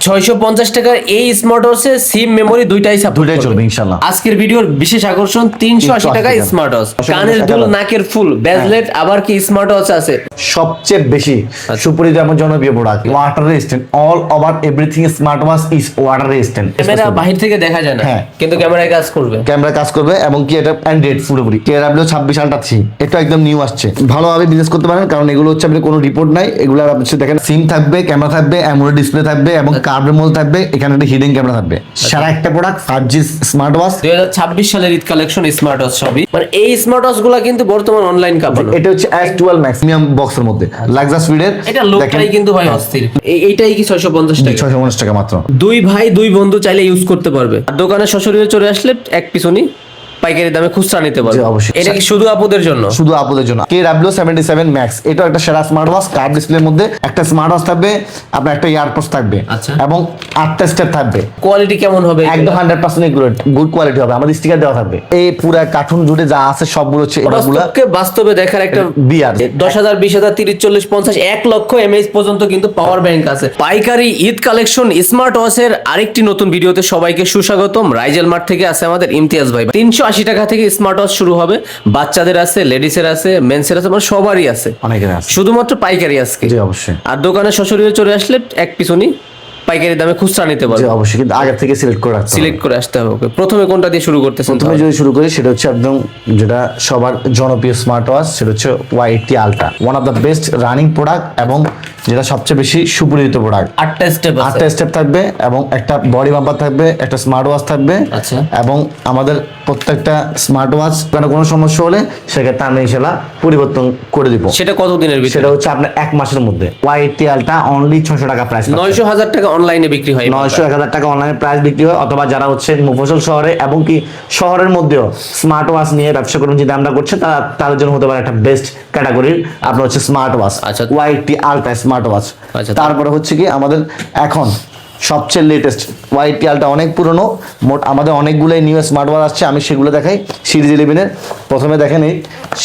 650 টাকার এই স্মার্ট ওয়াচে সিম মেমোরি দুইটাই চলবে ইনশাআল্লাহ। আজকের ভিডিওর বিশেষ আকর্ষণ 380 টাকায় স্মার্ট ওয়াচ, কানের দুল, নাকের ফুল, ব্রেসলেট, আবার কি স্মার্ট ওয়াচ আছে। সবচেয়ে বেশি সুপরিচিত এবং জনপ্রিয় product, water resistant, all over everything smart watch is water resistant. Camera বাহির থেকে দেখা যায় না, কিন্তু ক্যামেরায় কাজ করবে, এবং কি এটা অ্যান্ড্রয়েড পুরোপুরি KW 26 আলট্রা 3, এটা একদম নিউ আসছে। ভালোভাবে বিজনেস করতে পারেন, কারণ এগুলো হচ্ছে আপনি কোনো রিপোর্ট নাই, এগুলো আপনি দেখেন সিম থাকবে, ক্যামেরা থাকবে, অ্যামোলেড ডিসপ্লে থাকবে এবং কার্ভের মধ্যে থাকবে, এখানে একটা হিডেন ক্যামেরা থাকবে। সারা একটা প্রোডাক্ট 5G স্মার্ট ওয়াচ, 2026 সালের ঈদ কালেকশন স্মার্ট ওয়াচ সবই। মানে এই স্মার্ট ওয়াচ গুলো কিন্তু বর্তমান অনলাইন কাপানো। এটা হচ্ছে S12 Max প্রিমিয়াম বক্সের মধ্যে লাক্সাস ফিডের। এটা লোকটাই কিন্তু ভাই অস্থির। এইটাই কি 650 টাকা? 650 টাকা মাত্র। দুই ভাই দুই বন্ধু চাইলে ইউজ করতে পারবে। আর দোকানে সশরীরে চলে আসলে এক পিছনি পাইকারি দামে খুচরা নিতে পারবে। এটা কি শুধু আপুদের জন্য? শুধু আপুদের জন্য। KW 77 Max, এটা একটা সেরা স্মার্ট ওয়াচ। কার্ভ ডিসপ্লের মধ্যে একটা স্মার্ট ওয়াচ থাকবে, আপনার একটা ইয়ারপডস থাকবে এবং 8টা স্টেপ থাকবে। কোয়ালিটি কেমন হবে? একদম 100% গুড কোয়ালিটি হবে। আমাদের স্টিকার দেওয়া থাকবে। এই পুরো কার্টুন জুড়ে যা আছে সবগুলো হচ্ছে এগুলোকে বাস্তবে দেখার একটা বিয়ার। 10,000 20,000 30 40 50 1 লক্ষ mAh পর্যন্ত কিন্তু পাওয়ার ব্যাংক আছে। পাইকারি ঈদ কালেকশন স্মার্ট ওয়াচের আরেকটি নতুন ভিডিওতে সবাইকে সুস্বাগতম। রাইজেল মার্ট থেকে আছে আমাদের ইমতিয়াজ ভাই। 380 টাকা থেকে স্মার্ট ওয়াচ শুরু হবে। বাচ্চাদের আছে, লেডিসের আছে, মেন্সের আছে, মানে সবারই আছে, অনেকের আছে। শুধুমাত্র পাইকারি আজকে। জি অবশ্যই। আর দোকানে সশরীরে চলে আসলে এক পিছনি পাইকারি দামে খুচরা নিতে পারবে। জি অবশ্যই, কিন্তু আগে থেকে সিলেক্ট করে আসতে হবে। প্রথমে কোনটা দিয়ে শুরু করতেছেন? প্রথমে যদি শুরু করি সেটা হচ্ছে একদম যেটা সবার জনপ্রিয় স্মার্ট ওয়াচ, সেটা হচ্ছে Y80 ultra, one of the best running product এবং যেটা সবচেয়ে বেশি সুপরিচিত প্রোডাক্ট। 8টা স্টেপ থাকবে এবং একটা বডি বাম্পার থাকবে, একটা স্মার্ট ওয়াচ থাকবে। আচ্ছা। এবং আমাদের প্রত্যেকটা স্মার্ট ওয়াচ কোনো সমস্যা হলে সেক্ষেত্রে আমি ইনশাআল্লাহ পরিবর্তন করে দিব। সেটা কতদিনের ভিতরে? সেটা হচ্ছে আপনার 1 মাসের মধ্যে। Y80 আলট্রা অনলি 600 টাকা প্রাইস। 900,000 টাকা অনলাইনে বিক্রি হয়। 900-1000 টাকা অনলাইনে প্রাইস বিক্রি হয়। অথবা যারা হচ্ছে মুফস্বল শহরে এবং কি শহরের মধ্যেও স্মার্ট ওয়াচ নিয়ে ব্যবসা করুন চিন্তা ভাবনা করছে, তাদের জন্য হতে পারে একটা বেস্ট ক্যাটাগরির আপনার হচ্ছে স্মার্ট ওয়াচ। আচ্ছা। Y80 ultra smart watch. তারপরে হচ্ছে কি আমাদের এখন সবচেয়ে লেটেস্ট Y80 আলট্রা, অনেক পুরনো, মোট আমাদের অনেকগুলোই নিউ স্মার্ট ওয়াচ আসছে। আমি সেগুলো দেখাই। সিরিজ 11 এর প্রথমে দেখেন এই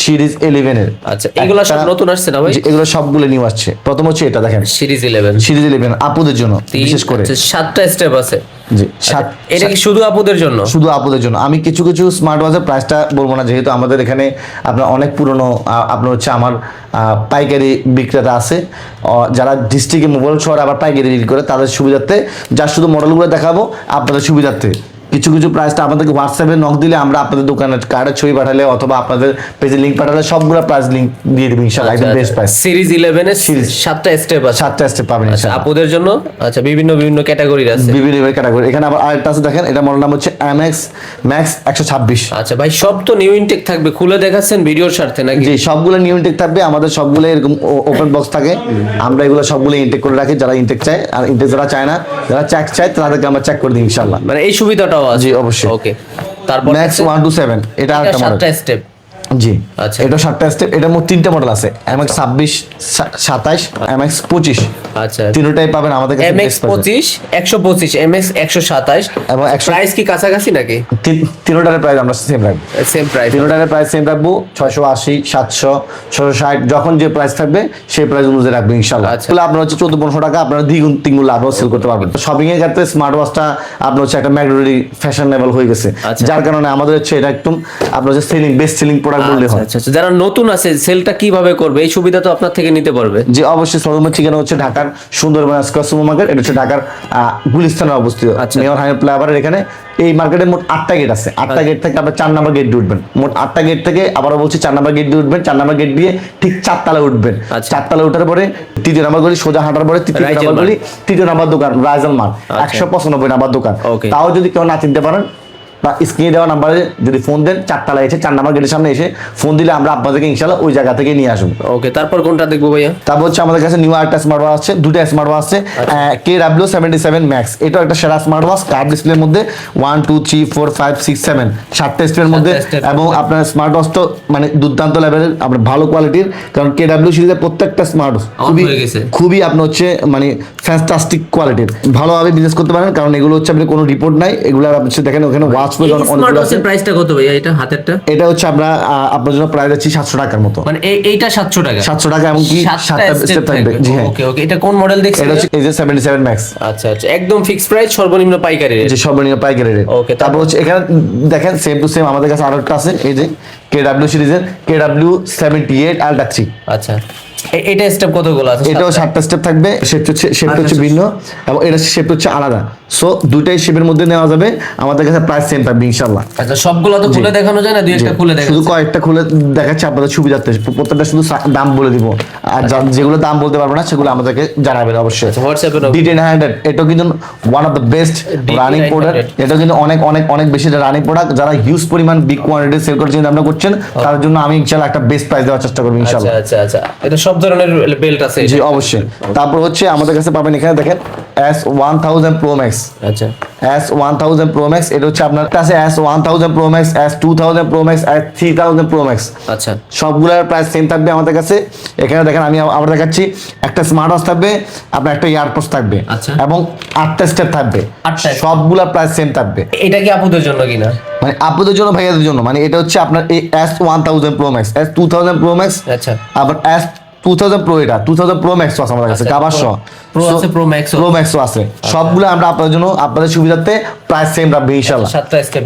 সিরিজ 11 এর। আচ্ছা, এগুলো সব নতুন আসছে না ভাই? এগুলো সবগুলো নিউ আসছে। প্রথম হচ্ছে এটা দেখেন সিরিজ 11 আপুদের জন্য বিশেষ করে। 7টা স্টেপ আছে। জি, এটা কি শুধু আপুদের জন্য? শুধু আপুদের জন্য। আমি কিছু কিছু স্মার্ট ওয়াচের প্রাইসটা বলবো না, যেহেতু আমাদের এখানে আপনার অনেক পুরনো আপনার হচ্ছে আমার পাইকারি বিক্রেতা আছে, যারা ডিস্ট্রিক্টে মোবাইল শহরে আবার পাইকারি বিক্রি করে, তাদের সুবিধার্থে যা শুধু মডেলগুলো দেখাবো আপনাদের সুবিধার্থে কিছু কিছু প্রাইসটা আমাদেরকে হোয়াটসঅ্যাপে নক দিলে আমরা আপনাদের দোকানের কার্ডের ছবি পাঠালে অথবা আপনাদের পেজে লিংক পাঠালে সবগুলো প্রাইস লিংক দিয়ে দেব ইনশাআল্লাহ। একদম বেস্ট প্রাইস। সিরিজ 11 এর সিরিজ 7টা স্টেপ আছে। 7টা স্টেপ পাবেন ইনশাআল্লাহ আপুদের জন্য। আচ্ছা, বিভিন্ন ক্যাটাগরির আছে, বিভিন্ন ক্যাটাগরি। এখানে আবার আরেকটা আছে দেখেন, এটা মডেল নাম হচ্ছে MX Max 126। আচ্ছা ভাই, সব তো নিউ ইনটেক থাকবে, খুলে দেখাচ্ছেন ভিডিওর স্বার্থে নাকি? জি, সবগুলো নিউ ইনটেক থাকবে। আমাদের সবগুলো এরকম ওপেন বক্স থাকে। আমরা এগুলো সবগুলো ইনটেক করে রাখি, যারা ইনটেক চায়। আর ইনটেক যারা চায় না, যারা চেক চায়, তাদেরকে আমরা চেক করে দিই ইনশাআল্লাহ। মানে এই সুবিধাটাও আছে? জি অবশ্যই। ওকে, তারপর Max 127, এটা আরেকটা মডেল। 7টা স্টেপ। জি আচ্ছা, এটা 7টা স্টেপ। এটা মোট 3টা মডেল আছে, MX 26, 27, MX 25। আচ্ছা, তিনটাই পাবেন আমাদের কাছে। MX 25, 125, MX 127 এবং প্রাইস কি কাছাকাছি নাকি? তিনটার প্রাইস আমরা সেম রাখবো। সেম প্রাইস, তিনটার প্রাইস সেম রাখবো। 680, 700, 660, যখন যে প্রাইস থাকবে সেই প্রাইস অনুযায়ী রাখবো ইনশাআল্লাহ। তাহলে আপনার হচ্ছে 1400 টাকা আপনারা দ্বিগুণ তিনগুণ লাভ সেল করতে পারবেন। শপিং এর ক্ষেত্রে স্মার্ট ওয়াচটা আপনার হচ্ছে একটা ম্যাগনেটিক ফ্যাশনেবল হয়ে গেছে, যার কারণে আমাদের হচ্ছে এটা একদম আপনার হচ্ছে বেস্ট সেলিং প্রোডাক্ট বললে হয়। আচ্ছা, যারা নতুন আছে সেলটা কিভাবে করবে? এই সুবিধা তো আপনার থেকে নিতে পারবে। যে অবশ্যই শোরুমের ঠিকানা হচ্ছে ঢাকার সুন্দরবন স্কয়ার সুপার মার্কেট। এটা হচ্ছে ঢাকার গুলিস্তানে অবস্থিত, মেয়র হাই ফ্লাইওভারের এখানে। এই মার্কেটে মোট 8টা গেট আছে। 8টা গেট থেকে আপনার 4 নাম্বার গেট দিয়ে উঠবেন। মোট 8টা গেট থেকে আবারও বলছি 4 নাম্বার গেট দিয়ে উঠবেন। 4 নাম্বার গেট দিয়ে ঠিক 4 তলায় উঠবেন। 4 তলায় ওঠার পরে 3 নাম্বার গলি সোজা হাঁটার পরে 3 নাম্বার গলি 3 নাম্বার দোকান রাইজেল মার্ট 195 নাম্বার দোকান। তাও যদি কেউ না চিনতে পারেন বা স্ক্রিনে দেওয়া নাম্বারে যদি ফোন দেন, 4 তলায় এসে 4 নাম্বার গেটের সামনে এসে ফোন দিলে আমরা আপনাদেরকে ইনশাআল্লাহ ওই জায়গা থেকে নিয়ে আসবো। ওকে, তারপর কোনটা দেখবো ভাইয়া? তারপর হচ্ছে আমাদের কাছে নিউ আরেকটা স্মার্ট ওয়াচ আছে, দুটো স্মার্ট ওয়াচ আছে। KW 77 Max, এটা একটা সেরা স্মার্ট ওয়াচ। কার্ভ ডিসপ্লের মধ্যে 1 2 3 4 5 6 7 7টা স্টেপের মধ্যে। এবং আপনার স্মার্ট ওয়াচ তো মানে দুর্দান্ত লেভেলের, আপনার ভালো কোয়ালিটির, কারণ KW সিরিজের প্রত্যেকটা স্মার্ট খুবই আপনার হচ্ছে মানে ফ্যান্টাস্টিক কোয়ালিটির। ভালোভাবে বিজনেস করতে পারেন, কারণ এগুলো হচ্ছে আপনি কোনো রিপোর্ট নাই। এগুলো আপনি দেখেন ওখানে ওয়াচ ওয়াচ পেজ স্মার্ট ওয়াচের প্রাইসটা কত ভাইয়া এটা হাতেরটা? এটা হচ্ছে আমরা আপনার জন্য প্রাইস আছে 700 টাকার মতো। মানে এইটা 700 টাকা? 700 টাকা এবং কি 7টা স্টেপ থাকবে। জি হ্যাঁ। ওকে ওকে, এটা কোন মডেল দেখছেন? এটা হচ্ছে এই যে 77 ম্যাক্স। আচ্ছা আচ্ছা, একদম ফিক্স প্রাইস, সর্বনিম্ন পাইকারি রেট। যে সর্বনিম্ন পাইকারি রেট। ওকে, তারপর হচ্ছে এখানে দেখেন সেম টু সেম আমাদের কাছে আরো একটা আছে, এই যে KW সিরিজের KW 78 আলট্রা 3। আচ্ছা, এটা স্টেপ কতগুলো আছে? এটাও 7টা স্টেপ থাকবে। শেপটা হচ্ছে ভিন্ন এবং এটা শেপটা হচ্ছে আলাদা। সো দুইটাই শেপের মধ্যে নেওয়া যাবে। আমাদের কাছে প্রাইস সেম থাকবে ইনশাআল্লাহ। আচ্ছা, সবগুলো তো খুলে দেখানো যায় না, দুই একটা খুলে দেখানো? শুধু কয়েকটা খুলে দেখাচ্ছি আপনাদের সুবিধার্থে। প্রত্যেকটা শুধু দাম বলে দিব, আর যেগুলো দাম বলতে পারবো না সেগুলো আমাদেরকে জানাবেন অবশ্যই। হোয়াটসঅ্যাপে D1000 এটা কিন্তু one of the best running product. এটা কিন্তু অনেক অনেক অনেক বেশি রানিং প্রোডাক্ট। যারা হিউজ পরিমাণ বিগ কোয়ান্টিটি সেল করতে চিন্তা ভাবনা করছেন তার জন্য আমি ইনশাআল্লাহ একটা বেস্ট প্রাইস দেওয়ার চেষ্টা করব ইনশাআল্লাহ। আচ্ছা আচ্ছা, এটা সব ধরনের বেল্ট আছে? জি অবশ্যই। তারপর হচ্ছে আমাদের কাছে পাবেন এখানে দেখেন S1000 Pro Max। আচ্ছা, S1000 Pro Max এটা হচ্ছে আপনার কাছে S1000 Pro Max, S2000 Pro Max, S3000 Pro Max। আচ্ছা, সবগুলোর প্রাইস সেম থাকবে আমাদের কাছে। এখানে দেখেন আমি আবার দেখাচ্ছি, একটা স্মার্ট ওয়াচ থাকবে, আপনার একটা ইয়ারপডস থাকবে এবং 8টা স্টেপ থাকবে। সবগুলোর প্রাইস সেম থাকবে। এটা কি আপুদের জন্য কিনা? মানে আপুদের জন্য, ভাইয়াদের জন্য। মানে এটা হচ্ছে আপনার এই S1000 Pro Max, S2000 Pro Max, আচ্ছা, আবার S2000 Pro, এটা 2000 Pro Max আছে আমাদের কাছে, কভার সহ Pro আছে, Pro Max আছে। সবগুলো আমরা আপনাদের জন্য আপনাদের সুবিধার্থে প্রাইস সেম রাখবো ইনশাআল্লাহ। 7টা স্টেপ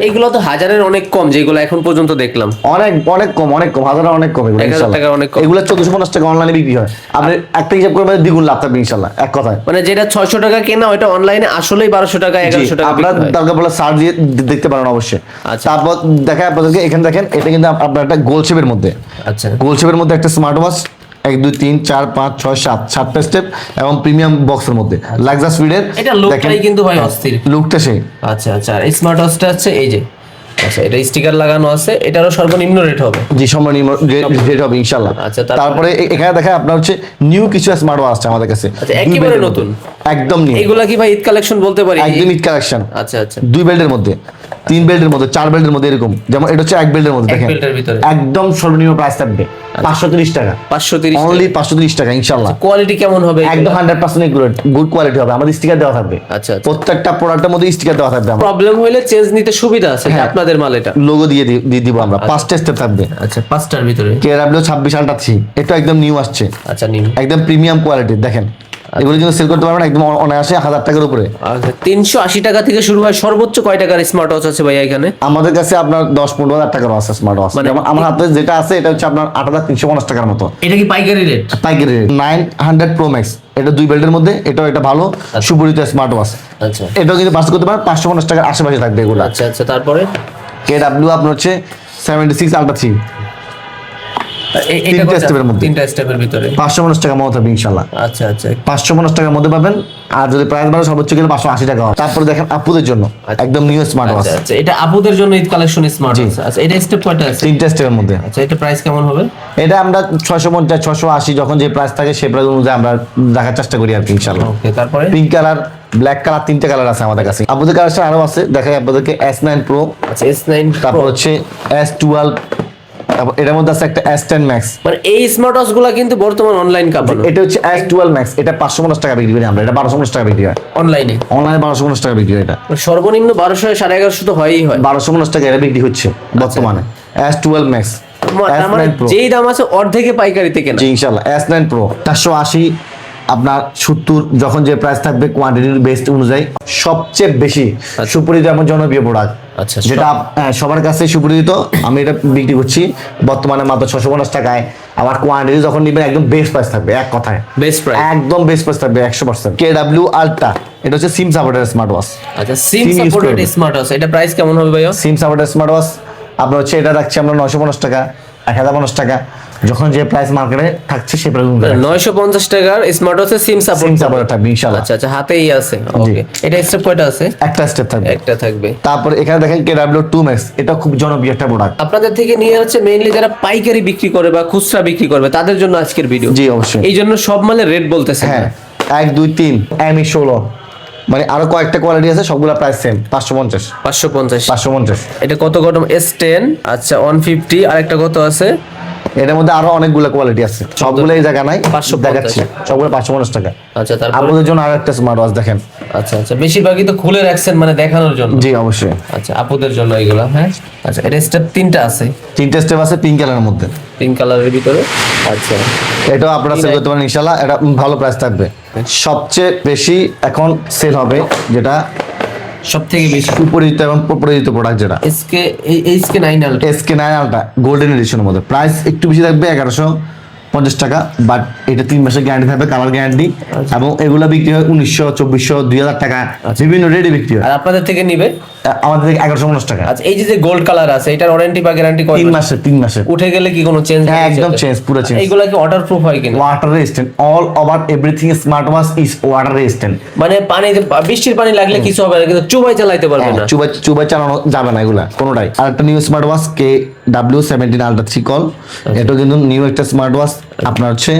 এগুলো তো হাজারের অনেক কম, যেগুলো এখন পর্যন্ত দেখলাম। অনেক অনেক কম, হাজারের অনেক কম। এগুলো 1000 টাকা অনেক কম। এগুলো 1450 টাকা অনলাইনে বিক্রি হয়। আপনি একটা হিসাব করবেন দ্বিগুণ লাভ থাকবে ইনশাআল্লাহ, এক কথায়। মানে যেটা 600 টাকা কেনা ওটা অনলাইনে আসলেই 1200 টাকা 1100 টাকা। আপনারা দরকার পড়লে সার্চ দিয়ে দেখতে পারেন অবশ্যই। আচ্ছা, তারপর দেখায় আপনাদেরকে, এখানে দেখেন এটা কিন্তু আপনার একটা গোল শেপের মধ্যে। আচ্ছা, গোল শেপের মধ্যে একটা স্মার্ট ওয়াচ, 1 2 3 4 5 6 7 7টা স্টেপ এবং প্রিমিয়াম বক্সের মধ্যে লাক্সাস ফিডের। এটা লুকটাই কিন্তু ভাই অস্থির, লুকটা সেই। আচ্ছা আচ্ছা, আর স্মার্ট ওয়াচটা আছে এই যে, আচ্ছা এটা স্টিকার লাগানো আছে, এটারও সর্বনিম্ন রেট হবে? জি সর্বনিম্ন রেট হবে ইনশাআল্লাহ। আচ্ছা, তারপরে এখানে দেখা আপনার হচ্ছে নিউ কিছু স্মার্ট ওয়াচ আছে আমাদের কাছে। আচ্ছা, একেবারে নতুন, একদম নিউ। এগুলা কি ভাই ঈদ কালেকশন বলতে পারি? একদম ঈদ কালেকশন। আচ্ছা আচ্ছা, 2 বেল্টের মধ্যে, 3 বেল্টের মধ্যে, 4 বেল্টের মধ্যে, এরকম। যেমন এটা হচ্ছে 1 বেল্টের মধ্যে, দেখেন একদম সর্বনিম্ন প্রাইস থাকবে 530 টাকা। 530 অনলি 530 টাকা ইনশাআল্লাহ। কোয়ালিটি কেমন হবে? একদম 100% গুড কোয়ালিটি হবে। আমাদের স্টিকার দেওয়া থাকবে। আচ্ছা, প্রত্যেকটা প্রোডাক্টের মধ্যে স্টিকার দেওয়া থাকবে। প্রবলেম হলে চেঞ্জ নিতে সুবিধা আছে, আপনাদের মাল এটা লোগো দিয়ে দিব আমরা। 5টা স্টেপ থাকবে। আচ্ছা, 5টার ভিতরে KW 26 আলট্রা 3 এটা একদম নিউ আসছে। আচ্ছা, নিউ একদম প্রিমিয়াম কোয়ালিটি। দেখেন এগুলো কিন্তু সেল করতে পারবেন একদম অনায়াসে 1000 টাকার উপরে। আচ্ছা, 380 টাকা থেকে শুরু হয়। সর্বোচ্চ কয় টাকার স্মার্ট ওয়াচ আছে ভাই এখানে? আমাদের কাছে আপনার 10-15 হাজার টাকার আছে স্মার্ট ওয়াচ। যেমন আমার হাতে যেটা আছে এটা হচ্ছে আপনার 8350 টাকার মতো। এটা কি পাইকারি রেট? পাইকারি রেট। 900 Pro Max এটা 2 বেল্টের মধ্যে, এটা ভালো সুপরিচিত স্মার্ট ওয়াচ। আচ্ছা, এটাও কিন্তু পাস করতে পারেন 550 টাকার আশেপাশে থাকবে এগুলো। আচ্ছা আচ্ছা, তারপরে KW আপনার হচ্ছে 76 আলট্রা 3 এটা 3টা স্টেপের মধ্যে, 3টা স্টেপের ভিতরে 550 টাকা মতো হবে ইনশাআল্লাহ। আচ্ছা আচ্ছা, 550 টাকার মধ্যে পাবেন। আর যদি প্রাইস বাড়ে সর্বোচ্চ গেলে 580 টাকা হবে। তারপরে দেখেন আপুদের জন্য একদম নিউ স্মার্ট ওয়াচ। আচ্ছা, এটা আপুদের জন্য ঈদ কালেকশন স্মার্ট ওয়াচ। আচ্ছা, এটা স্টেপ কয়টা আছে? 3টা স্টেপের মধ্যে। আচ্ছা, এটা প্রাইস কেমন হবে? এটা আমরা 650 680 যখন যে প্রাইস থাকে সেই প্রাইস অনুযায়ী আমরা রাখার চেষ্টা করি আর কি ইনশাআল্লাহ। ওকে, তারপরে পিঙ্ক কালার, ব্ল্যাক কালার, 3টে কালার আছে আমাদের কাছে। আপনাদের কালার আরো আছে, দেখাই আপনাদেরকে S9 Pro। আচ্ছা, S9 তারপর হচ্ছে S12, তারপর এটার মধ্যে আছে একটা S10 Max। মানে এই স্মার্ট ওয়াচ গুলা কিন্তু বর্তমান অনলাইন কাঁপানো। এটা হচ্ছে S12 Max, এটা 550 টাকা বিক্রি করি আমরা। এটা 1250 টাকা বিক্রি হয় অনলাইনে। 1250 টাকা বিক্রি হয়। এটা সর্বনিম্ন 1200 1150 তো হয়ই হয়। 1250 টাকা এটা বিক্রি হচ্ছে বর্তমানে। S12 Max, মানে যেই দাম আছে অর্ধেকে পাইকারিতে কেনা। জি ইনশাআল্লাহ। S9 Pro 480 আপনার 70 যখন যে প্রাইস থাকবে কোয়ান্টিটির বেস্ট অনুযায়ী সবচেয়ে বেশি সুপরিচিত এবং জনপ্রিয় প্রোডাক্ট। আচ্ছা, যেটা সবার কাছে সুপরিচিত। আমি এটা বিক্রি করছি বর্তমানে মাত্র 650 টাকায়। আবার কোয়ান্টিটি যখন নিবেন একদম বেস্ট প্রাইস থাকবে, এক কথায় বেস্ট প্রাইস, একদম বেস্ট প্রাইস থাকবে 100%। KW আলট্রা এটা হচ্ছে সিম সাপোর্টেড স্মার্ট ওয়াচ। আচ্ছা, সিম সাপোর্টেড স্মার্ট ওয়াচ, এটা প্রাইস কেমন হবে ভাইয়া? সিম সাপোর্টেড স্মার্ট ওয়াচ আপনার হচ্ছে এটা রাখছি আমরা 950 টাকা, 1050 টাকা। যখন যে প্রাইস মার্কেটে থাকছে সেই প্রাইস 950 টাকার স্মার্ট ওয়াচে সিম সাপোর্ট থাকবে ইনশাআল্লাহ। আচ্ছা আচ্ছা, হাতেই আছে। ওকে, এটা স্টেপ কয়টা আছে? একটা স্টেপ থাকবে। একটা থাকবে। তারপর এখানে দেখেন KW 2 Max এটা খুব জনপ্রিয় একটা প্রোডাক্ট। আপনাদের থেকে নিয়ে হচ্ছে মেইনলি যারা পাইকারি বিক্রি করে বা খুচরা বিক্রি করবে তাদের জন্য আজকের ভিডিও। জি অবশ্যই। এই জন্য সব মালের রেট বলতেছে। হ্যাঁ, 1 2 3 ME 16 মানে আরো কয়েকটা কোয়ালিটি আছে, সবগুলা প্রাইস সেম 550। এটা কত কত? S10 আচ্ছা 150, আর একটা কত আছে এটার মধ্যে আরো অনেকগুলো কোয়ালিটি আছে, সবগুলো এই জায়গা নাই 550 দেখাচ্ছি, সবগুলো 550 টাকা। আচ্ছা, তারপর আপনাদের জন্য আরো একটা স্মার্ট ওয়াচ দেখেন। আচ্ছা আচ্ছা, বেশিরভাগই তো খুলে রাখছেন মানে দেখানোর জন্য। জি অবশ্যই, আচ্ছা, আপুদের জন্য এগুলো। হ্যাঁ, আচ্ছা, এটা স্টেপ 3টা আছে, 3টে স্টেপ আছে পিঙ্ক কালারের মধ্যে, পিঙ্ক কালারের ভিতরে। আচ্ছা, এটাও আপনারা সেল করতে পারেন ইনশাআল্লাহ, এটা ভালো প্রাইস থাকবে। সবচেয়ে বেশি এখন সেল হবে যেটা সব থেকে বেশি সুপরিচিত এবং পরিচিত প্রোডাক্ট যেটা SK HK 9 ultra. SK9 ultra golden এডিশনের মধ্যে প্রাইস একটু বেশি থাকবে 1150 টাকা, বাট এটা 3 মাসের গ্যারান্টি থাকবে, কালার গ্যারান্টি, এবং এগুলো বিক্রি হয় 1900, 2400, 2000 টাকা, বিভিন্ন রেটে বিক্রি হয়। আর আপনাদের থেকে নিবে আমাদের থেকে 1150 টাকা। আচ্ছা, এই যে গোল্ড কালার আছে, এটার ওয়ারেন্টি বা গ্যারান্টি কয় 3 মাস? মাসের, 3 মাসের। উঠে গেলে কি কোনো চেঞ্জ? হ্যাঁ, একদম চেঞ্জ, পুরো চেঞ্জ। এইগুলা কি ওয়াটার প্রুফ হয় কিনা? Water resistant, all over everything smart watch is water resistant. মানে পানি, বৃষ্টির পানি লাগলে কিছু হবে না, কিন্তু চুবাই চালাইতে পারবে না। চুবাই চালানো যাবে না এগুলা কোনোটাই। আর একটা new smart watch KW17 ultra 3 call, এটা কিন্তু নিউ একটা স্মার্ট ওয়াচ। আপনার হচ্ছে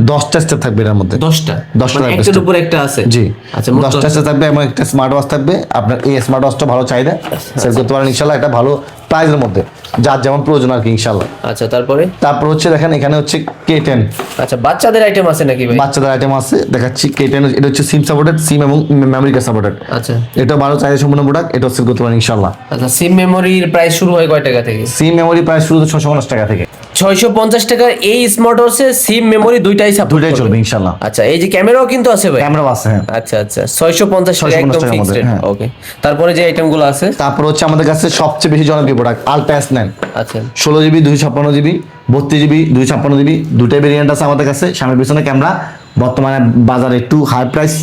10টা স্টেপ থাকবে এর মধ্যে, 10টা মানে একটার উপর একটা আছে। জি, আচ্ছা, 10টা স্টেপ থাকবে এবং একটা স্মার্ট ওয়াচ থাকবে। আপনার এই স্মার্ট ওয়াচটা ভালো চাহিদা, সেল করতে পারেন ইনশাআল্লাহ, এটা ভালো প্রাইসের মধ্যে, যার যেমন প্রয়োজন আর কি ইনশাআল্লাহ। আচ্ছা, তারপর হচ্ছে দেখেন এখানে হচ্ছে K10। আচ্ছা, বাচ্চাদের আইটেম আছে নাকি ভাই? বাচ্চাদের আইটেম আছে, দেখাচ্ছি K10, এটা হচ্ছে সিম সাপোর্টেড, সিম এবং মেমরি কার্ড সাপোর্টেড। আচ্ছা, এটা ভালো চাহিদা সম্পূর্ণ প্রোডাক্ট, এটা সেল করতে পারেন ইনশাআল্লাহ। আচ্ছা, সিম মেমোরির প্রাইস শুরু হয় কয় টাকা থেকে? সিম মেমরি প্রাইস শুরু 650 টাকা থেকে। 650 টাকার এই স্মার্ট ওয়াচে সিম মেমোরি দুইটাই সাপোর্ট দুইটাই চলবে ইনশাআল্লাহ। আচ্ছা, এই যে ক্যামেরাও কিন্তু আছে ভাই? ক্যামেরা আছে, হ্যাঁ। আচ্ছা আচ্ছা, 650 টাকা একদম টাকার ফিক্সড মধ্যে, রেট। হ্যাঁ। ওকে, তারপরে যে আইটেমগুলো আছে? তারপর হচ্ছে আমাদের কাছে সবচেয়ে বেশি জনপ্রিয় প্রোডাক্ট আলট্রা S9। আচ্ছা, 16GB 256GB 32GB 256GB দুটাই ভেরিয়েন্ট আছে আমাদের কাছে। সামনে পিছনে ক্যামেরা, বর্তমানে বাজারে একটু হাই প্রাইস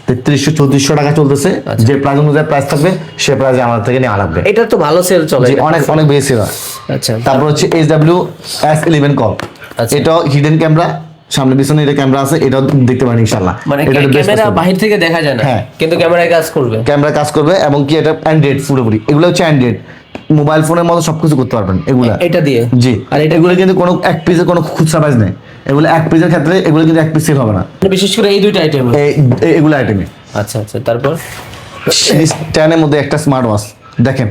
3300-3400 টাকা চলতেছে। যে প্রাইস অনুযায়ী প্রাইস থাকবে সে প্রাইসে আমাদের থেকে নেওয়া লাগবে। এটা তো ভালো সেল চলে। জি, অনেক অনেক বেশি হয়। আচ্ছা, তারপর হচ্ছে HW-S11 কল, আচ্ছা। এটাও হিডেন ক্যামেরা, সামনে পিছনে এটা ক্যামেরা আছে, এটাও দেখতে পারেন ইনশাআল্লাহ। মানে এটা ক্যামেরা বাহির থেকে দেখা যায় না, হ্যাঁ, কিন্তু ক্যামেরায় কাজ করবে। ক্যামেরা কাজ করবে, এবং কি এটা অ্যান্ড্রয়েড পুরোপুরি, এগুলো হচ্ছে অ্যান্ড্রয়েড মোবাইল ফোনের মতো সবকিছু করতে পারবেন এগুলা এটা দিয়ে। জি, আর এগুলো কিন্তু কোনো এক পিসের কোনো খুচরা প্রাইস নেই, এগুলো এক পিসের ক্ষেত্রে এগুলো কিন্তু এক পিস সেল হবে না, বিশেষ করে এই দুইটা আইটেম। এগুলো আইটেমে। আচ্ছা আচ্ছা, তারপর সিরিজ 10 এর মধ্যে একটা স্মার্ট ওয়াচ দেখেন,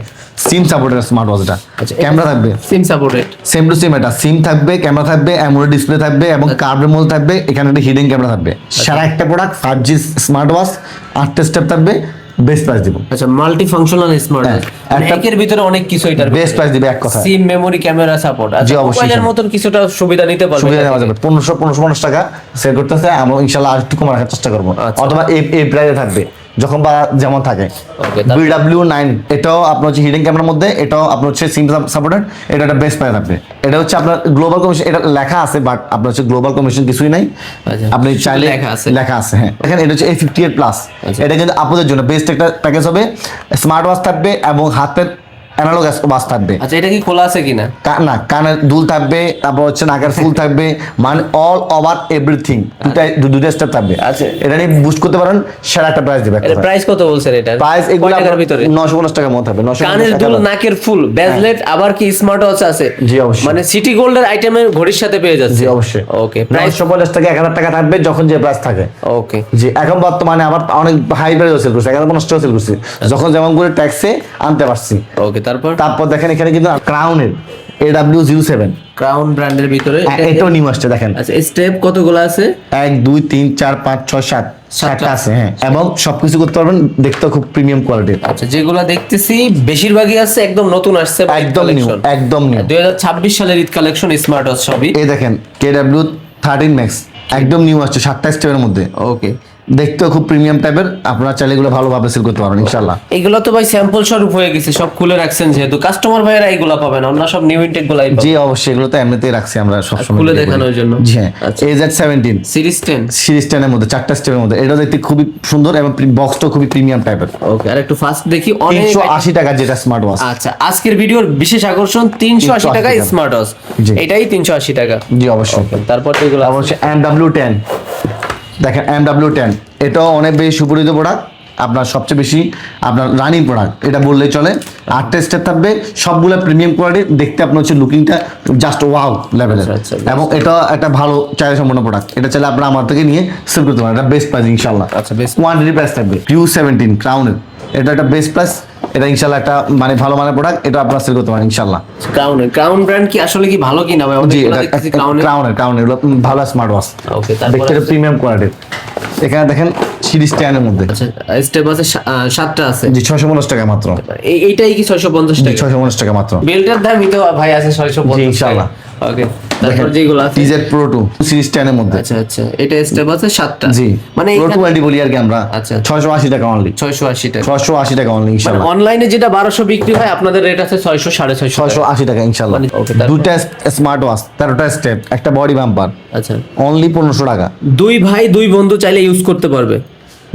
সিম সাপোর্টেড স্মার্ট ওয়াচ। এটা ক্যামেরা থাকবে SIM supported, same to same, এটা সিম থাকবে, ক্যামেরা থাকবে, অ্যামোলেড ডিসপ্লে থাকবে, এবং কার্ভের মধ্যে থাকবে, এখানে একটা হিডেন ক্যামেরা থাকবে। সারা একটা প্রোডাক্ট 5G স্মার্ট ওয়াচ, 8টা স্টেপ থাকবে, বেস্ট প্রাইস দিব। আচ্ছা, মাল্টি ফাংশনাল স্মার্ট ওয়াচ, একের ভিতরে অনেক কিছু। এটার বেস্ট প্রাইস দিবে এক কথা, সিম মেমোরি ক্যামেরা সাপোর্ট। জি, আচ্ছা, অবশ্যই। মোবাইলের মতন কিছুটা সুবিধা নিতে পারবে, সুবিধা নেওয়া যাবে। 1550 টাকা সেল করতেছে, আমরা ইনশাআল্লাহ আর একটু কম রাখার চেষ্টা করবো, আচ্ছা। অথবা এই প্রাইসে থাকবে যখন বা যেমন থাকে। ওকে, BW9, এটাও আপনার হচ্ছে হিডেন ক্যামেরার মধ্যে, এটাও আপনার হচ্ছে সিম সাপোর্টেড, এটা একটা বেস্ট প্রাইস থাকবে। এটা হচ্ছে আপনার গ্লোবাল কমিশন, এটা লেখা আছে, বাট আপনার হচ্ছে গ্লোবাল কমিশন কিছুই নাই, আচ্ছা, আপনি চাইলে লেখা আছে, হ্যাঁ। দেখেন এটা হচ্ছে A58 প্লাস, এটা কিন্তু আপনাদের জন্য বেস্ট একটা প্যাকেজ হবে। স্মার্ট ওয়াচ থাকবে এবং হাতের অ্যানালগ ওয়াচ থাকবে। আচ্ছা, এটা কি খোলা আছে কিনা? না, কানের দুল থাকবে, তারপর হচ্ছে নাকের ফুল থাকবে, মানে অল ওভার এভরিথিং দুটো স্টেপ থাকবে। আচ্ছা, এটা নিয়ে বুস্ট করতে পারেন, সেরা একটা প্রাইস দিবে। এর প্রাইস কত বলছেন এটা? প্রাইস এগুলো টাকার ভিতরে 950 টাকার মতো হবে। 950 কানের দুল, নাকের ফুল, ব্রেসলেট, আবার কি স্মার্ট ওয়াচ আছে? জি, অবশ্যই। মানে সিটি গোল্ডের আইটেমের ঘড়ির সাথে পেয়ে যাচ্ছে। জি, অবশ্যই। ওকে, প্রাইস 950 টাকা 1000 টাকা থাকবে যখন যে প্রাইস থাকে। ওকে, জি, এখন বর্তমানে আবার অনেক হাই প্রাইস সেল করছে, 1050 টাকা সেল করছি, যখন যেমন করে ট্যাক্সে আনতে পারছি। ওকে, তারপর দেখেন এখানে কিন্তু ক্রাউনের AW07 ক্রাউন ব্র্যান্ডের ভিতরে এটাও নিউ আসছে দেখেন। আচ্ছা, স্টেপ কতগুলো আছে? 1 2 3 4 5 6 7 7টা আছে, হ্যাঁ, এবং সবকিছু করতে পারবেন, দেখতে খুব প্রিমিয়াম কোয়ালিটির। আচ্ছা, যেগুলো দেখতেছি বেশিরভাগই আছে একদম নতুন আসছে, একদম নিউ, একদম নিউ 2026 সালের ঈদ কালেকশন স্মার্ট ওয়াচ সবই। এই দেখেন KW13 Max একদম নিউ আসছে, 7টা স্টেপের মধ্যে। ওকে, দেখতেও খুব প্রিমিয়াম টাইপের, আপনারা চাইলে এগুলো ভালোভাবে সেল করতে পারবেন ইনশাআল্লাহ। এগুলো তো ভাই স্যাম্পল স্বরূপ হয়ে গেছে, সব খুলে রাখছেন যেহেতু কাস্টমার ভাইয়েরা এগুলো পাবে না, আমরা সব নিউ ইনটেক গুলাই পাবো। জি, অবশ্যই, এগুলো তো এমনিতেই রাখছি আমরা সব সময় খুলে দেখানোর জন্য। জি, হ্যাঁ। আচ্ছা। AZ17 সিরিজ 10 সিরিজ 10 এর মধ্যে 4টা স্টেপের মধ্যে, এটা দেখতে খুবই সুন্দর এবং বক্সটাও খুবই প্রিমিয়াম টাইপের। ওকে, আর একটু ফাস্ট দেখি। 380 টাকা যেটা স্মার্ট ওয়াচ। আচ্ছা, আজকের ভিডিওর বিশেষ আকর্ষণ 380 টাকা স্মার্ট ওয়াচ, জি। এটাই 380 টাকা। জি, অবশ্যই। তারপর এগুলো অবশ্যই MW10 দেখেন, MW10 এটাও অনেক বেশি সুপরিচিত প্রোডাক্ট, আপনার সবচেয়ে বেশি আপনার রানিং প্রোডাক্ট এটা বললেই চলে। 8টা স্টেপ থাকবে, সবগুলো প্রিমিয়াম কোয়ালিটি, দেখতে আপনার হচ্ছে লুকিংটা জাস্ট ওয়াও লেভেলের, আচ্ছা, এবং এটা একটা ভালো চাহিদা সম্পন্ন প্রোডাক্ট। এটা চাইলে আপনারা আমার থেকে নিয়ে সেল করতে পারেন, এটা বেস্ট প্রাইস ইনশাআল্লাহ। আচ্ছা, বেস্ট কোয়ান্টিটি প্রাইস থাকবে। Q17 ক্রাউনের, এটা একটা বেস্ট প্রাইস এটা ইনশাআল্লাহ একটা মানে ভালো মানের প্রোডাক্ট, এটা আপনারা সেল করতে পারেন ইনশাআল্লাহ। ক্রাউন ব্র্যান্ড কি আসলে কি ভালো কিনা ভাই? জি, এটা ক্রাউনের এগুলো ভালো স্মার্ট ওয়াচ। ওকে, দেখতে প্রিমিয়াম কোয়ালিটির। এখানে দেখেন সিরিজ 10 এর মধ্যে আচ্ছা স্টেপ আছে 7টা আছে। জি 650 টাকা মাত্র। এইটাই কি 650 টাকা? 650 টাকা মাত্র। বেল্টের দামই তো ভাই আছে 650। জি ইনশাআল্লাহ। ওকে, তারপর যেগুলো আছে TZ Pro 2 সিরিজ 10 এর মধ্যে। আচ্ছা আচ্ছা, এটা স্টেপ আছে 7টা। জি, মানে Pro 2 কোয়ালিটি বলি আর কি আমরা। আচ্ছা 680 টাকা অনলি। 680 টাকা। 680 টাকা অনলি ইনশাআল্লাহ। অনলাইনে যেটা 1200 বিক্রি হয়, আপনাদের রেট আছে 600 650 680 টাকা ইনশাআল্লাহ। ওকে, তারপর? দুইটা স্মার্ট ওয়াচ, 13টা স্টেপ, একটা বডি বাম্পার, আচ্ছা অনলি 1500 টাকা। দুই ভাই দুই বন্ধু চাইলে ইউজ করতে পারবে।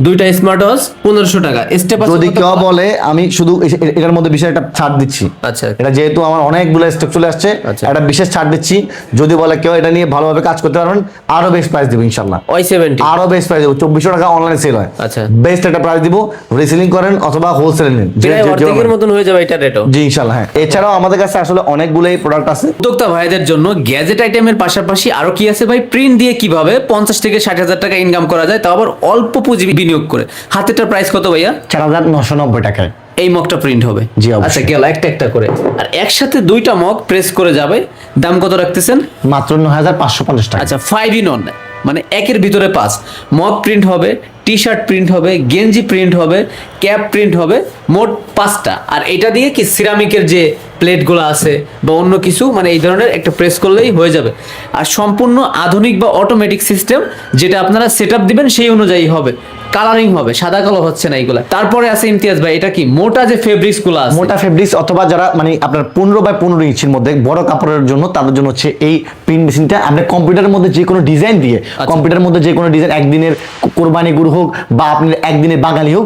দুইটা স্মার্ট ওয়াচ 1500 টাকা। স্টেপ আছে যদি কেউ বলে আমি শুধু এটার মধ্যে বিশেষ একটা ছাড় দিচ্ছি, আচ্ছা এটা যেহেতু আমার অনেকগুলো স্টক চলে আসছে, আচ্ছা। একটা বিশেষ ছাড় দিচ্ছি। যদি বলে কেউ এটা নিয়ে ভালোভাবে কাজ করতে পারবেন, আরো বেস্ট প্রাইস দিব ইনশাআল্লাহ। ওই 70 আরো বেস্ট প্রাইস দিব। 2400 টাকা অনলাইনে সেল হয়। আচ্ছা। বেস্ট একটা প্রাইস দিব, রিসেলিং করেন অথবা হোলসেলে নিন, প্রায় অর্ধেকের মতন হয়ে যাবে এটা রেটও। জি ইনশাআল্লাহ। হ্যাঁ, এছাড়াও আমাদের কাছে আসলে অনেকগুলোই প্রোডাক্ট আছে। উদ্যোক্তা ভাইদের জন্য গ্যাজেট আইটেমের পাশাপাশি আরো কি আছে ভাই? প্রিন্ট দিয়ে কিভাবে 50 থেকে 60,000 টাকা ইনকাম করা যায়, তাও আবার অল্প পুঁজি বিনিয়োগ করে। হাতেরটার প্রাইস কত ভাইয়া? 4990 টাকায় এই মগটা প্রিন্ট হবে। জি, অবশ্যই। আচ্ছা গেল একটা একটা করে, আর একসাথে দুইটা মগ প্রেস করে যাবে। দাম কত রাখতেছেন? মাত্র 9550 টাকা। আচ্ছা 5 in 1, মানে একের ভিতরে 5। মগ প্রিন্ট হবে, টি শার্ট প্রিন্ট হবে, গেঞ্জি প্রিন্ট হবে, ক্যাপ প্রিন্ট হবে, মোট 5টা। আর এটা দিয়ে কি সিরামিকের যে প্লেটগুলো আছে বা অন্য কিছু, মানে এই ধরনের একটা প্রেস করলেই হয়ে যাবে। আর সম্পূর্ণ আধুনিক বা অটোমেটিক সিস্টেম, যেটা আপনারা সেটআপ দিবেন সেই অনুযায়ী হবে। কালারিং হবে, সাদা কালো হচ্ছে না এইগুলা। তারপরে আছে ইমতিয়াজ ভাই, এটা কি মোটা যে ফেব্রিক্স গুলো আছে, মোটা ফেব্রিক্স অথবা যারা মানে আপনার 15x15 ইঞ্চির মধ্যে বড় কাপড়ের জন্য, তাদের জন্য হচ্ছে এই প্রিন্ট মেশিনটা। আপনি কম্পিউটারের মধ্যে যে কোনো ডিজাইন দিয়ে, কম্পিউটারের মধ্যে যে কোনো ডিজাইন, একদিনের কোরবানি গরু হোক বা আপনি একদিনের বাঙালি হোক,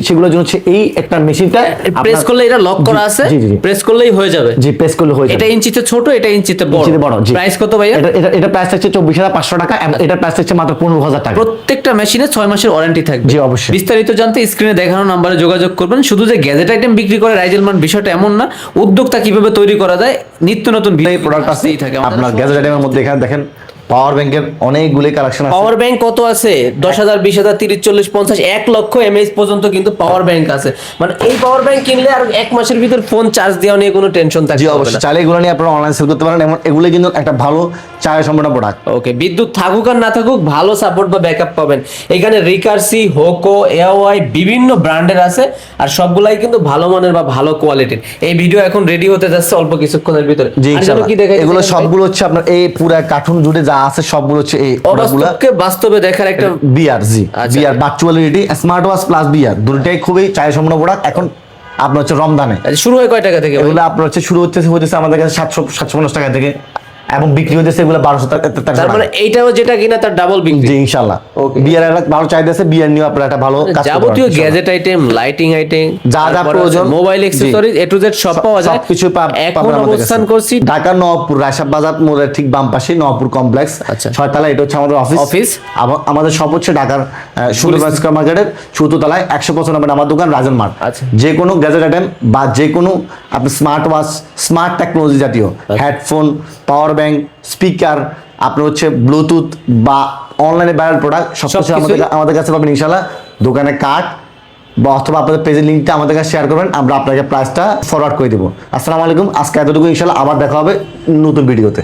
সেগুলোর জন্য হচ্ছে এই একটা মেশিনটা প্রেস করলে এটা লক করা আছে, প্রেস করলেই হয়ে যাবে। জি, প্রেস করলে হয়ে যাবে। এটা ইঞ্চিতে ছোট, এটা ইঞ্চিতে বড়। জি। প্রাইস কত ভাইয়া? এটা প্রাইস থাকছে 24500 টাকা, এটা প্রাইস থাকছে মাত্র 15000 টাকা। প্রত্যেকটা মেশিনে 6 মাসের ওয়ারেন্টি থাকবে। জি, অবশ্যই। বিস্তারিত জানতে স্ক্রিনে দেখানো নম্বরে যোগাযোগ করবেন। শুধু যে গ্যাজেট আইটেম বিক্রি করে রাইজেল মার্ট, বিষয়টা এমন না। উদ্যোক্তা কিভাবে তৈরি করা যায়, নিত্য নতুন প্রোডাক্ট আছে থাকে আপনার গ্যাজেট আইটেমের মধ্যে। এখানে দেখেন পাওয়ার ব্যাংকের অনেকগুলো কালেকশন আছে। পাওয়ার ব্যাংক কত আছে? 10,000 20,000 30 40 50 1 লক্ষ এমএএইচ পর্যন্ত কিন্তু পাওয়ার ব্যাংক আছে। মানে এই পাওয়ার ব্যাংক কিনলে আর 1 মাসের ভিতর ফোন চার্জ দেওয়া নিয়ে কোনো টেনশন থাকবে জি, না। অবশ্যই। চাইলে এগুলো নিয়ে আপনারা অনলাইন সেল করতে পারেন। এবং এগুলো কিন্তু একটা ভালো চার্জ সম্পন্ন প্রোডাক্ট। ওকে, বিদ্যুৎ থাকুক আর না থাকুক ভালো সাপোর্ট বা ব্যাকআপ পাবেন। এখানে রিকারসি, হোকো, এওয়াই বিভিন্ন ব্র্যান্ডের আছে, আর সবগুলাই কিন্তু ভালো মানের বা ভালো কোয়ালিটির। এই ভিডিও এখন রেডি হতে যাচ্ছে অল্প কিছুক্ষণের ভিতরে। জি ইনশাআল্লাহ। কি দেখাই এগুলো সবগুলো হচ্ছে আপনার এই পুরো কার্টুন জুড়ে যা আছে সবগুলো হচ্ছে এই প্রোডাক্টগুলো অবাস্তবকে বাস্তবে দেখার একটা বিআর। জি, VR virtual reality, smart watch plus VR, দুটোই খুবই চাহিদা সম্পন্ন প্রোডাক্ট। এখন আপনার হচ্ছে রমজানে শুরু হয় কয় টাকা থেকে? এগুলো আপনার হচ্ছে শুরু হচ্ছে আমাদের কাছে 750 টাকা থেকে, এবং বিক্রি হচ্ছে এগুলো 1200 টাকা। তার মানে এইটাও যেটা কিনা তার ডাবল বিক্রি। জি ইনশাআল্লাহ। বিআর এর ভালো চাহিদা আছে, বিআর নিয়ে আপনারা একটা ভালো কাজ করতে পারেন। যাবতীয় গ্যাজেট আইটেম, লাইটিং আইটেম, যা যা প্রয়োজন, mobile accessories A to Z সব পাওয়া যায়। সবকিছু এখন অবস্থান করছি ঢাকা নওয়াবপুর রায়সাব বাজার মোড়ের ঠিক বাম পাশে নওয়াবপুর কমপ্লেক্স, 6 তলা। এটা হচ্ছে আমাদের অফিস। আমাদের সব হচ্ছে ঢাকার সুন্দরবন স্কয়ার মার্কেটের 4th তলায় 195 নম্বর আমার দোকান রাজন মার্ট। যে কোনো গ্যাজেট আইটেম বা যে কোনো আপনি স্মার্ট ওয়াচ, স্মার্ট টেকনোলজি জাতীয় হেডফোন, পাওয়ার ব্যাংক, স্পিকার, আপনার হচ্ছে ব্লুটুথ বা অনলাইনে ভাইরাল প্রোডাক্ট সবকিছু আমাদের কাছে পাবেন ইনশাআল্লাহ। দোকানে কার্ড বা অথবা আপনাদের পেজের লিঙ্কটা আমাদের কাছে শেয়ার করবেন, আমরা আপনাকে প্রাইসটা ফরওয়ার্ড করে দেবো। আসসালামু আলাইকুম। আজকে এতটুকু, ইনশাআল্লাহ আবার দেখা হবে নতুন ভিডিওতে।